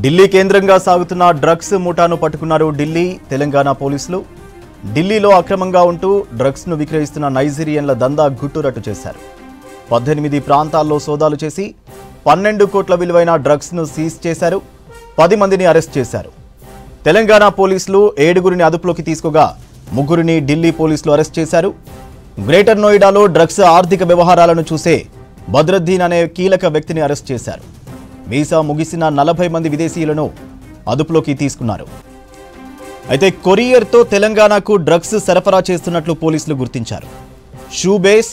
ఢిల్లీ కేంద్రంగా సాగుతున్న డ్రగ్స్ ముఠాను పట్టుకున్నారు ఢిల్లీ తెలంగాణ పోలీసులు. ఢిల్లీలో అక్రమంగా ఉంటూ డ్రగ్స్ ను విక్రయిస్తున్న నైజీరియన్ల దందా గుట్టురట్టు చేశారు. 18 ప్రాంతాల్లో సోదాలు చేసి 12 కోట్ల విలువైన డ్రగ్స్ ను సీజ్ చేశారు. 10 మందిని అరెస్ట్ చేశారు. తెలంగాణ పోలీసులు 7గురిని అదుపులోకి తీసుకోగా 3గురిని ఢిల్లీ పోలీసులు అరెస్ట్ చేశారు. గ్రేటర్ నోయిడాలో డ్రగ్స్ ఆర్థిక వ్యవహారాలను చూసే బద్రుద్దీన్ అనే కీలక వ్యక్తిని అరెస్ట్ చేశారు. వీసా ముగిసిన 40 మంది విదేశీయులను అదుపులోకి తీసుకున్నారు. అయితే కొరియర్తో తెలంగాణకు డ్రగ్స్ సరఫరా చేస్తున్నట్లు పోలీసులు గుర్తించారు. షూ బేస్,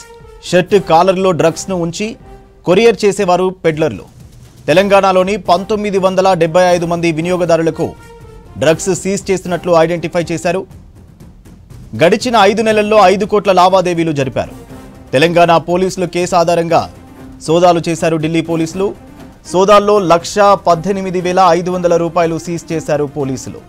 షర్ట్ కాలర్లో డ్రగ్స్ ను ఉంచి కొరియర్ చేసేవారు పెడ్లర్లు. తెలంగాణలోని 1975 మంది వినియోగదారులకు డ్రగ్స్ సీజ్ చేస్తున్నట్లు ఐడెంటిఫై చేశారు. గడిచిన 5 నెలల్లో 5 కోట్ల లావాదేవీలు జరిపారు. తెలంగాణ పోలీసులు కేసు ఆధారంగా సోదాలు చేశారు. ఢిల్లీ పోలీసులు సోదాల్లో 1,18,500 రూపాయలు సీజ్ చేశారు పోలీసులు.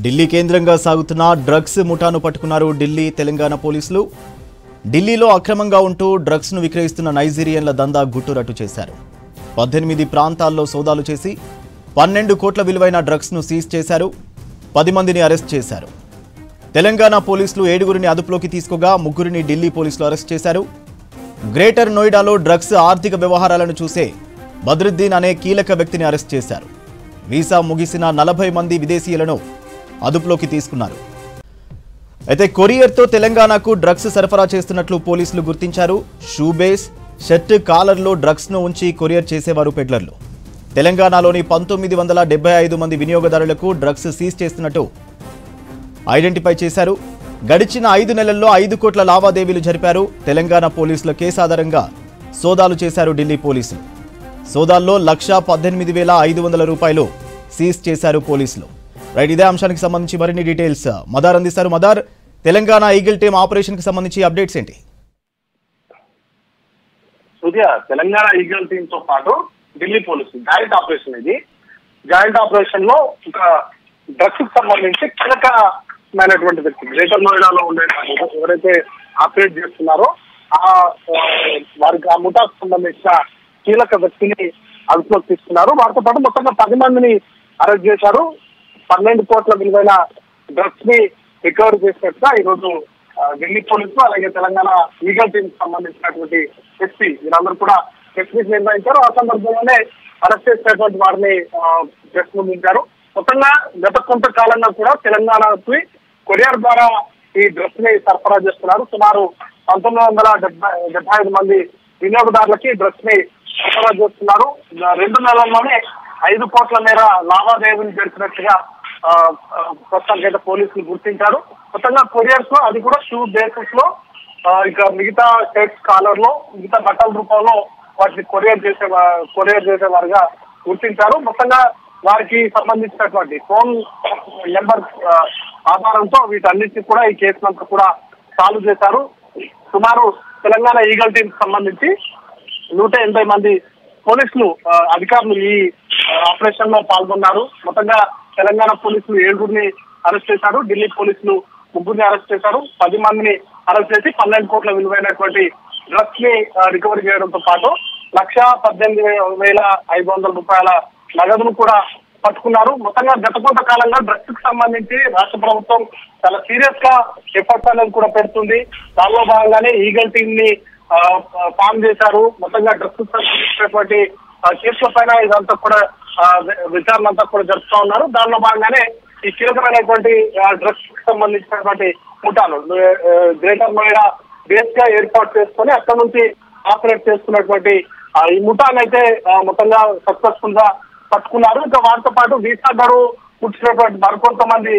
ఢిల్లీ కేంద్రంగా సాగుతున్న డ్రగ్స్ ముఠాను పట్టుకున్నారు ఢిల్లీ తెలంగాణ పోలీసులు. ఢిల్లీలో అక్రమంగా ఉంటూ డ్రగ్స్ ను విక్రయిస్తున్న నైజీరియన్ల దందా గుట్టురట్టు చేశారు. 18 ప్రాంతాల్లో సోదాలు చేసి 12 కోట్ల విలువైన డ్రగ్స్ ను సీజ్ చేశారు. 10 మందిని అరెస్ట్ చేశారు. తెలంగాణ పోలీసులు 7గురిని అదుపులోకి తీసుకోగా 3గురిని ఢిల్లీ పోలీసులు అరెస్ట్ చేశారు. గ్రేటర్ నోయిడాలో డ్రగ్స్ ఆర్థిక వ్యవహారాలను చూసే బద్రుద్దీన్ అనే కీలక వ్యక్తిని అరెస్ట్ చేశారు. వీసా ముగిసిన 40 మంది విదేశీయులను అదుపులోకి తీసుకున్నారు. అయితే కొరియర్తో తెలంగాణకు డ్రగ్స్ సరఫరా చేస్తున్నట్లు పోలీసులు గుర్తించారు. షూ బేస్, షర్ట్ కాలర్లో డ్రగ్స్ ను ఉంచి కొరియర్ చేసేవారు పెడ్లర్లు. తెలంగాణలోని 1975 మంది వినియోగదారులకు డ్రగ్స్ సీజ్ చేస్తున్నట్టు ఐడెంటిఫై చేశారు. గడిచిన 5 నెలల్లో 5 కోట్ల లావాదేవీలు జరిపారు. తెలంగాణ పోలీసుల కేసు ఆధారంగా సోదాలు చేశారు ఢిల్లీ పోలీసులు. సోదాల్లో 1,18,500 రూపాయలు సీజ్ చేశారు పోలీసులు. రైట్, ఇదే అంశానికి సంబంధించి మరిన్ని డీటెయిల్స్ మదార్ అందిస్తారు. Madar, Telangana eagle team operation కి సంబంధించి అప్డేట్స్ ఏంటి? తెలంగాణ ఈగిల్ టీమ్ తో పాటు ఢిల్లీ పోలీసులు జాయింట్ ఆపరేషన్ ఇది. జాయింట్ ఆపరేషన్ లో ఒక డ్రగ్స్ కి సంబంధించి కీలకమైనటువంటి వ్యక్తి గ్రేటర్ నోయిడాలో ఉండే ఎవరైతే ఆపరేట్ చేస్తున్నారో వారికి ఆ ముఠాకు సంబంధించిన కీలక వ్యక్తిని అదుపులోకి తీసుకున్నారు. వారితో పాటు మొత్తంగా 10 మందిని అరెస్ట్ చేశారు. 12 కోట్ల విలువైన డ్రగ్స్ ని రికవర్ చేసినట్టుగా ఈ రోజు ఢిల్లీ పోలీసులు అలాగే తెలంగాణ ఈగల్ టీమ్ కి సంబంధించినటువంటి ఎస్పీ వీరందరూ కూడా ప్రెస్ మీట్ నిర్వహించారు. ఆ సందర్భంలోనే అరెస్ట్ చేసినటువంటి వారిని ప్రెస్ ముందు ఉంచారు. మొత్తంగా గత కొంతకాలంగా కూడా తెలంగాణకి కొరియర్ ద్వారా ఈ డ్రగ్స్ ని సరఫరా చేస్తున్నారు. సుమారు 1975 మంది వినియోగదారులకి డ్రగ్స్ ని సరఫరా చేస్తున్నారు. 2 నెలల్లోనే 5 కోట్ల మేర లావాదేవీలు జరిపినట్టుగా ప్రస్తుతానికైతే పోలీసులు గుర్తించారు. మొత్తంగా కొరియర్స్ లో అది కూడా షూ బేసిస్ లో ఇక మిగతా షర్ట్స్ కాలర్ లో మిగతా బట్టల రూపంలో వాటిని కొరియర్ చేసేవారుగా గుర్తించారు. మొత్తంగా వారికి సంబంధించినటువంటి ఫోన్ నెంబర్ ఆధారంతో వీటన్నిటిని కూడా ఈ కేసులంతా కూడా సాల్వ్ చేశారు. సుమారు తెలంగాణ ఈగల్ టీమ్ కి సంబంధించి 180 మంది పోలీసులు అధికారులు ఈ ఆపరేషన్ లో పాల్గొన్నారు. మొత్తంగా తెలంగాణ పోలీసులు 7గురిని అరెస్ట్ చేశారు. ఢిల్లీ పోలీసులు 3గురిని అరెస్ట్ చేశారు. 10 మందిని అరెస్ట్ చేసి 12 కోట్ల విలువైనటువంటి డ్రగ్స్ ని రికవరీ చేయడంతో పాటు 1,18,500 రూపాయల నగదును కూడా పట్టుకున్నారు. మొత్తంగా గత కొంతకాలంగా డ్రగ్స్ కి సంబంధించి రాష్ట్ర ప్రభుత్వం చాలా సీరియస్ గా ఎఫర్ట్స్ అనేది కూడా పెడుతుంది. దానిలో భాగంగానే ఈగల్ టీమ్ ని ఫామ్ చేశారు. మొత్తంగా డ్రగ్స్ సంబంధించినటువంటి కేసుల పైన ఇదంతా కూడా విచారణ అంతా కూడా జరుపుతా ఉన్నారు. దానిలో భాగంగానే ఈ కీలకమైనటువంటి డ్రగ్స్ కి సంబంధించినటువంటి ముఠాను గ్రేటర్ నోయిడా బేస్ గా ఏర్పాటు చేసుకుని అక్కడ నుంచి ఆపరేట్ చేస్తున్నటువంటి ఈ ముఠాను అయితే మొత్తంగా సక్సెస్ఫుల్ గా పట్టుకున్నారు. ఇంకా వారితో పాటు వీసా గడువు పుట్టినటువంటి మరికొంతమంది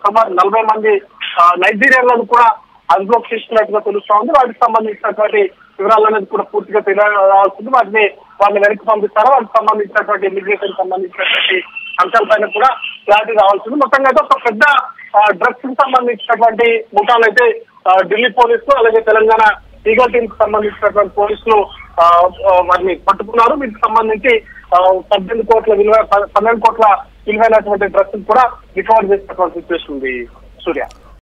సుమారు 40 మంది నైజీరియన్లను కూడా అదుపులోకి తీసుకున్నట్టుగా తెలుస్తా ఉంది. వాటికి సంబంధించినటువంటి వివరాలు అనేది కూడా పూర్తిగా తెలియాల్సింది. వాటిని వెనక్కి పంపిస్తారా, వాటికి సంబంధించినటువంటి ఇమిగ్రేషన్ సంబంధించినటువంటి అంశాలపైన కూడా క్లారిటీ రావాల్సింది. మొత్తంగా అయితే ఒక పెద్ద డ్రగ్స్ కి సంబంధించినటువంటి ముఠాలు అయితే ఢిల్లీ పోలీసులు అలాగే తెలంగాణ ఈగల్ టీమ్ కి సంబంధించినటువంటి పోలీసులు వారిని పట్టుకున్నారు. వీటికి సంబంధించి 12 కోట్ల విలువైనటువంటి డ్రగ్స్ కూడా రికవర్ చేసినటువంటి సిచ్యువేషన్ ఉంది. సూర్య.